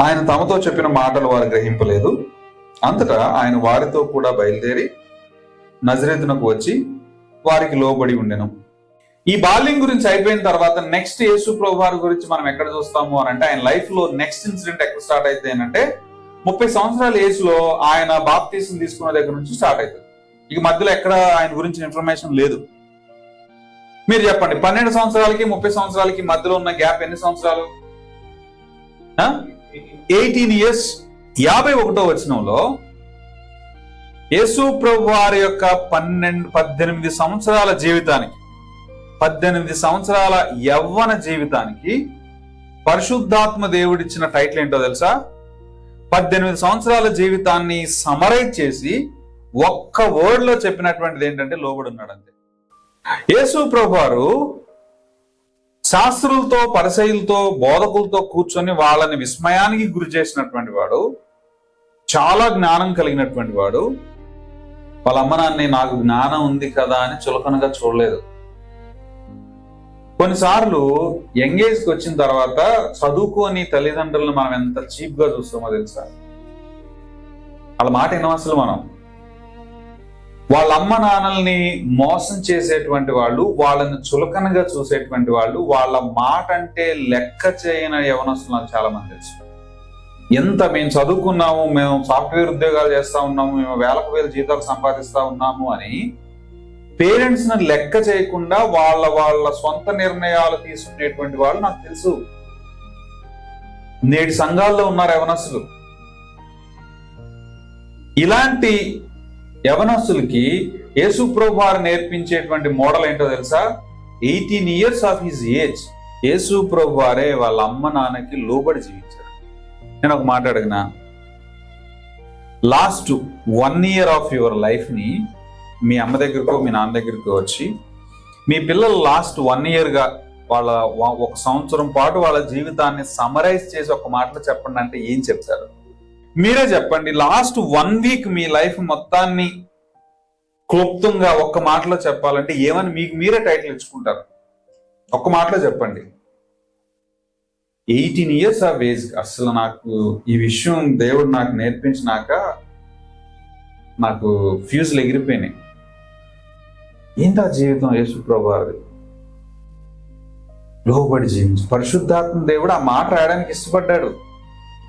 ఆయన తమతో చెప్పిన మాటలు వారు గ్రహింపలేదు. అంతటా ఆయన వారితో కూడా బయలుదేరి నజరేతునకు వచ్చి వారికి లోబడి ఉండెను. ఈ బాల్యం గురించి అయిపోయిన తర్వాత నెక్స్ట్ యేసు ప్రభు వారి గురించి మనం ఎక్కడ చూస్తాము అని అంటే, ఆయన లైఫ్ లో నెక్స్ట్ ఇన్సిడెంట్ ఎక్కడ స్టార్ట్ అయితే అంటే 30 సంవత్సరాల ఏజ్ లో ఆయన బాప్తీసం తీసుకున్న దగ్గర నుంచి స్టార్ట్ అవుతుంది. ఇక మధ్యలో ఎక్కడ ఆయన గురించి ఇన్ఫర్మేషన్ లేదు. మీరు చెప్పండి, 12 సంవత్సరాలకి 30 సంవత్సరాలకి మధ్యలో ఉన్న గ్యాప్ ఎన్ని సంవత్సరాలు? 18 ఇయర్స్. 51వ వచనంలో యేసు ప్రభు వారి యొక్క 18 సంవత్సరాల జీవితానికి, 18 సంవత్సరాల యవ్వన జీవితానికి పరిశుద్ధాత్మ దేవుడిచ్చిన టైటిల్ ఏంటో తెలుసా? 18 సంవత్సరాల జీవితాన్ని సమరైజ్ చేసి ఒక్క వర్డ్ లో చెప్పినటువంటిది ఏంటంటే లోబడి ఉన్నాడు అంతే. యేసు ప్రభు వారు శాస్త్రులతో, పరిసయ్యులతో, బోధకులతో కూర్చొని వాళ్ళని విస్మయానికి గురి చేసినటువంటి వాడు, చాలా జ్ఞానం కలిగినటువంటి వాడు. వాళ్ళ అమ్మ నాన్ని నాకు జ్ఞానం ఉంది కదా అని చులకనగా చూడలేదు. కొన్నిసార్లు యంగేజ్కి వచ్చిన తర్వాత చదువుకోని తల్లిదండ్రులను మనం ఎంత చీప్ గా చూస్తామో తెలుసా? వాళ్ళ మాట వినవసలు మనం. వాళ్ళ అమ్మ నాన్నల్ని మోసం చేసేటువంటి వాళ్ళు, వాళ్ళని చులకనగా చూసేటువంటి వాళ్ళు, వాళ్ళ మాట అంటే లెక్క చేయని యవనస్తులు నాకు చాలా మంది తెలుసు. ఎంత మేము చదువుకున్నాము, మేము సాఫ్ట్వేర్ ఉద్యోగాలు చేస్తా ఉన్నాము, మేము వేలకు వేల జీతాలు సంపాదిస్తా ఉన్నాము అని పేరెంట్స్ ని లెక్క చేయకుండా వాళ్ళ సొంత నిర్ణయాలు తీసుకునేటువంటి వాళ్ళు నాకు తెలుసు. నేటి సంఘాల్లో ఉన్నారు యవనస్తులు. ఇలాంటి యవనస్తులకి యేసు ప్రభు వారు నేర్పించేటువంటి మోడల్ ఏంటో తెలుసా? 18 ఇయర్స్ ఆఫ్ హిజ్ ఏజ్ యేసు ప్రభు వారే వాళ్ళ అమ్మ నాన్నకి లోబడి జీవించారు. నేను ఒక మాట అడిగిన, last 1 year of your life ని మీ అమ్మ దగ్గరకో మీ నాన్న దగ్గరకో వచ్చి మీ పిల్లలు లాస్ట్ 1 ఇయర్ గా వాళ్ళ 1 సంవత్సరం పాటు వాళ్ళ జీవితాన్ని సమరైజ్ చేసి ఒక మాటలో చెప్పండి అంటే ఏం చెప్తారు? మీరే చెప్పండి. లాస్ట్ 1 వీక్ మీ లైఫ్ మొత్తాన్ని క్లుప్తంగా ఒక్క మాటలో చెప్పాలంటే ఏమని మీకు మీరే టైటిల్ ఇచ్చుకుంటారు? ఒక్క మాటలో చెప్పండి. 18 ఇయర్స్ ఆఫ్ ఏజ్. అసలు నాకు ఈ విషయం దేవుడు నాకు నేర్పించినాక నాకు ఫ్యూజులు ఎగిరిపోయినాయి. ఏంటా జీవితం? యేసు ప్రభు వారిది లోబడి జీవించి పరిశుద్ధాత్మ దేవుడు ఆ మాట రాయడానికి ఇష్టపడ్డాడు.